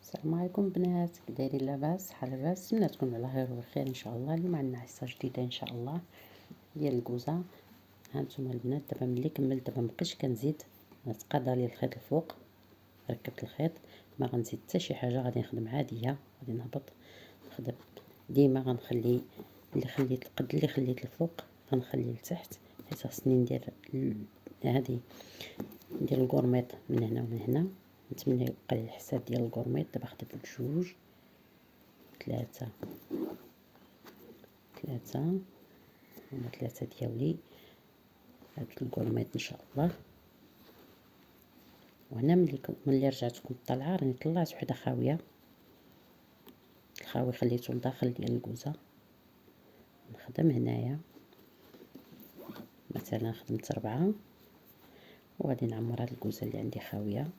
السلام عليكم بنات، كي دايرين؟ لاباس؟ صحه لاباس؟ نتمنى تكونوا على خير وبخير ان شاء الله. اليوم عندنا حصه جديده ان شاء الله ديال الكوزه. هانتوما البنات، دابا ملي كملت دابا مبقيتش كنزيد، تقاضى لي الخيط الفوق، ركبت الخيط، ما غنزيد حتى شي حاجه، غادي نخدم عاديه، غادي نهبط نخدم. ديما غنخلي اللي خليت القد اللي خليت الفوق غنخليه لتحت، حيت خصني ندير هادي، ندير الكورميط من هنا ومن هنا. نتمنى يبقى لي الحساب ديال الكورميط. دابا خديت جوج، ثلاثة هما ثلاثة ديالي هاد الكورميط ان شاء الله. وهنا ملي رجعت كنت طالعه راني طلعت وحده خاويه، الخاوي خليته لداخل ديال الكوزه. نخدم هنايا مثلا خدمت 4 وغادي نعمر هاد الكوزه اللي عندي خاويه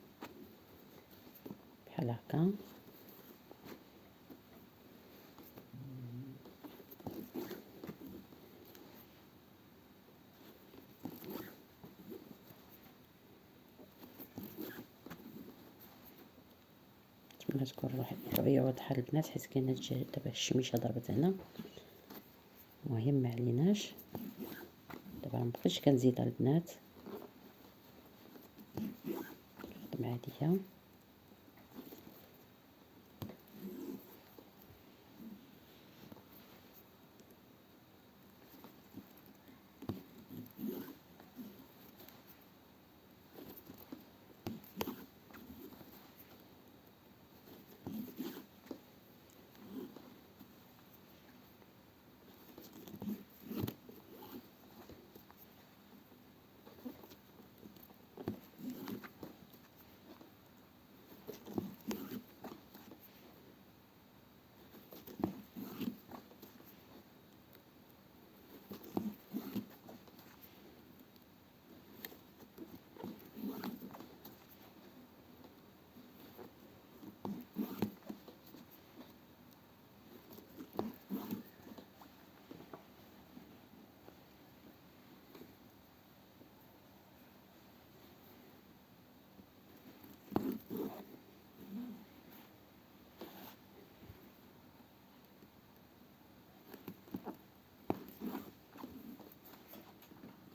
بحال هكا. نتمنى تكون الرؤيه واضحه البنات، حيت كاينه دابا الشميشه ضربت هنا. المهم ما عليناش، دابا مبقيتش كنزيد البنات، نخدم عاديه.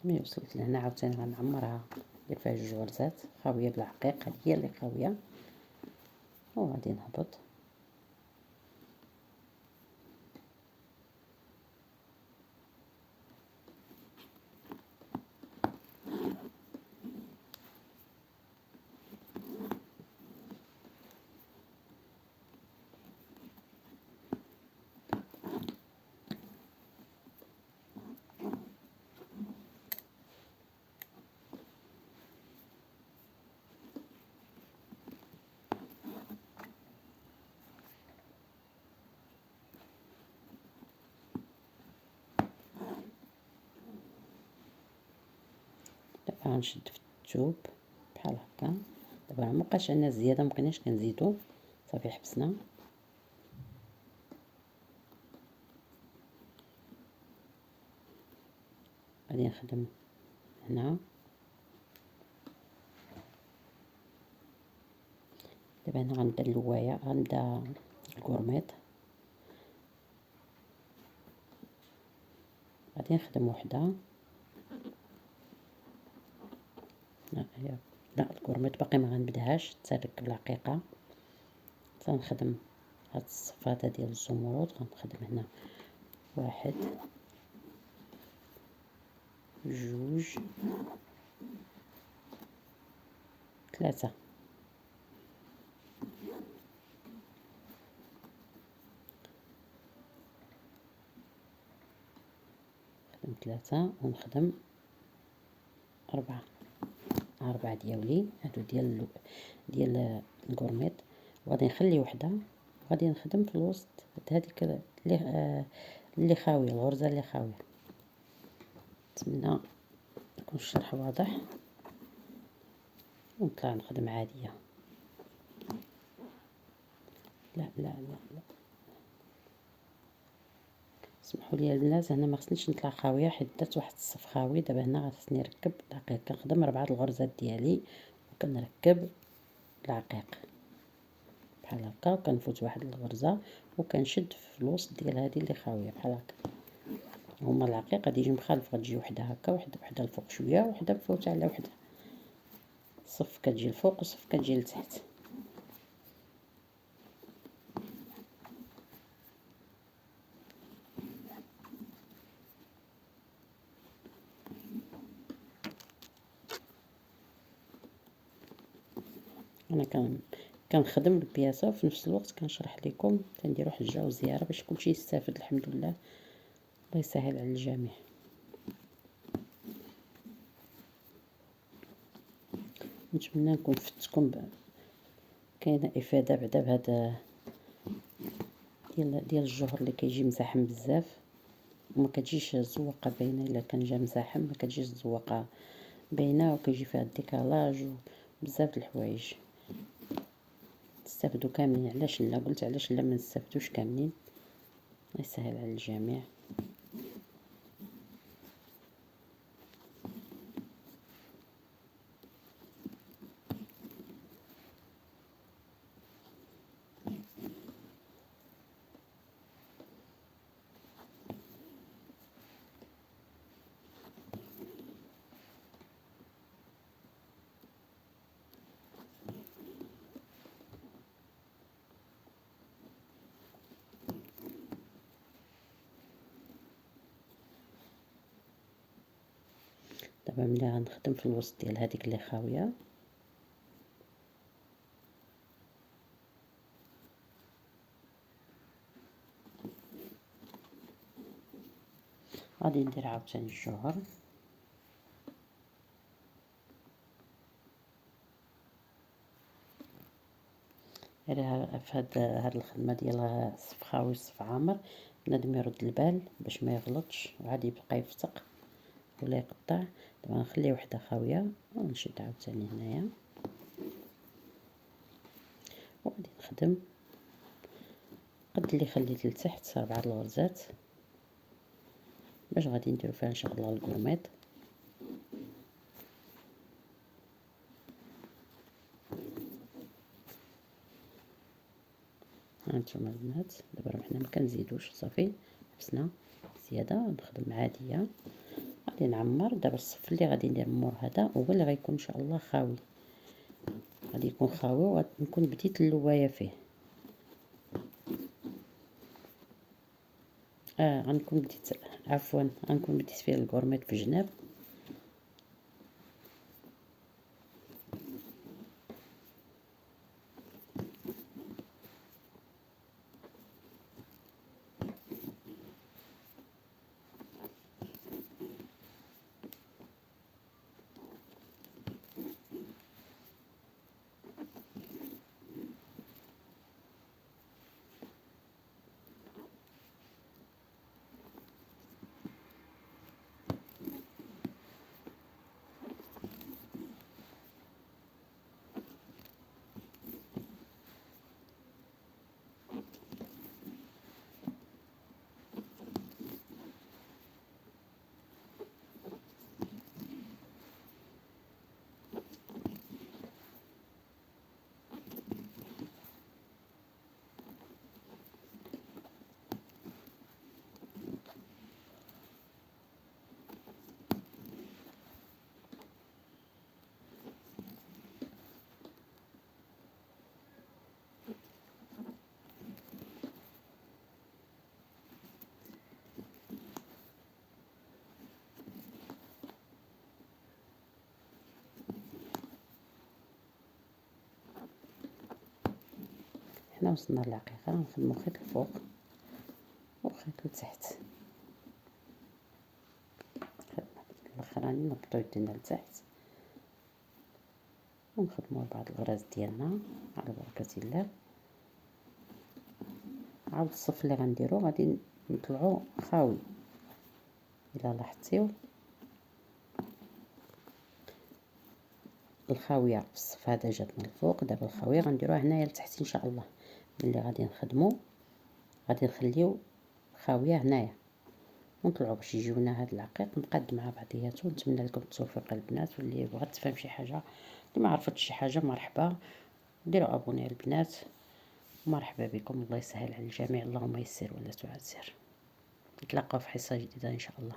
ملي وصلت لهنا عاوتاني غنعمرها، ندير فيها جوج غرزات خاويه بالعقيق، هادي هي اللي خاويه، وغادي نهبط. دابا غنشد في الثوب بحال هكا. دابا مبقاش عندنا زياده، مبقيناش كنزيدو، صافي حبسنا. غادي نخدم هنا. دابا هنا غنبدا اللوايه، غنبدا الكورميط، غادي نخدم وحده. لا الكورميط باقي ما غنبداهاش، تنركب العقيقه، تنخدم هاد الصفاده ديال الزمرد. غنخدم هنا 1 2 3، نخدم 3 ونخدم 4 ديالي هادو ديال الكورميط. وغادي نخلي وحده، وغادي نخدم في الوسط هذيك اللي خاويه، الغرزه اللي خاويه. نتمنى يكون الشرح واضح، ونطلع نخدم عاديه. لا لا لا لا، سمحوا لي البنات، هنا ما خصنيش نطلع خاويه حيت درت واحد الصف خاوي. دابا هنا خصني نركب العقيق، كنخدم 4 الغرزات ديالي وكنركب العقيق بحال بحال هكا، وكنفوت واحد الغرزة وكنشد في الوسط ديال هذه اللي خاويه بحال هكا. هما العقيق غادي يجي مخالف، غتجي وحده هكا وحده الفوق شويه وحده مفوته على وحده، صف كتجي الفوق وصف كتجي لتحت. انا كنخدم البياسه وفي نفس الوقت كنشرح لكم، كنديروا حجه وزياره باش كلشي يستافد الحمد لله. الله يسهل على الجميع. نتمنى نكون فتكم كاينه افاده بعدا بهذا ديال الجهر اللي كيجي مزاحم بزاف وما كتجيش الزواقه باينه. الا كان جا مزاحم ما كتجيش الزواقه باينه وكيجي فيها الديكالاج وبزاف د الحوايج. نستافدوا كاملين، علاش لا؟ قلت علاش لا ما نستافدوش كاملين؟ الله يسهل على الجميع. دابا ملي غنخدم في الوسط ديال هذيك اللي خاويه، غادي ندير عاوتاني الجوهر. في هاد الخدمه ديال صف خاوي صف عامر بنادم يرد البال باش ما يغلطش وعادي يبقى يفتق ولا يقطع. دابا نخلي وحده خاويه ونشد عاوتاني هنايا وغادي نخدم قد اللي خليت لتحت 4 الغرزات باش غادي نديرو فيها ان شاء الله الكروميط. هانتوما البنات دابا حنا ما كنزيدوش، صافي حبسنا زياده ونخدم عاديه. غادي نعمر دابا الصف اللي غادي ندير مور هذا هو اللي غيكون ان شاء الله خاوي، غادي يكون خاوي ونكون بديت اللوايه فيه. غنكون بديت، عفوا غنكون بديت فيه الكورميط في جناب. حنا وصلنا للعقيقه، نخدمو خيط الفوق وخيط لتحت. الاخراني نهبطو يدينا لتحت ونخدمو 4 الغراز ديالنا على بركه الله. عاود الصف اللي غنديرو غادي نطلعو خاوي. الا لاحظتيو الخاويه في الصف هذا جاتنا الفوق، دابا الخاويه غنديروها هنايا لتحت ان شاء الله. ملي غادي نخدمو غادي نخليو خاويه هنايا ونطلعوا باش يجيونا هاد العقيق مقاد مع بعضياتو. نتمنى لكم التوفيق البنات، واللي بغات تفهم شي حاجه اللي ما عرفتش شي حاجه مرحبا ديروا ابوني البنات ومرحبا بكم، الله يسهل على الجميع، اللهم يسر ولا تعسر. نتلاقاو في حصة جديدة إن شاء الله.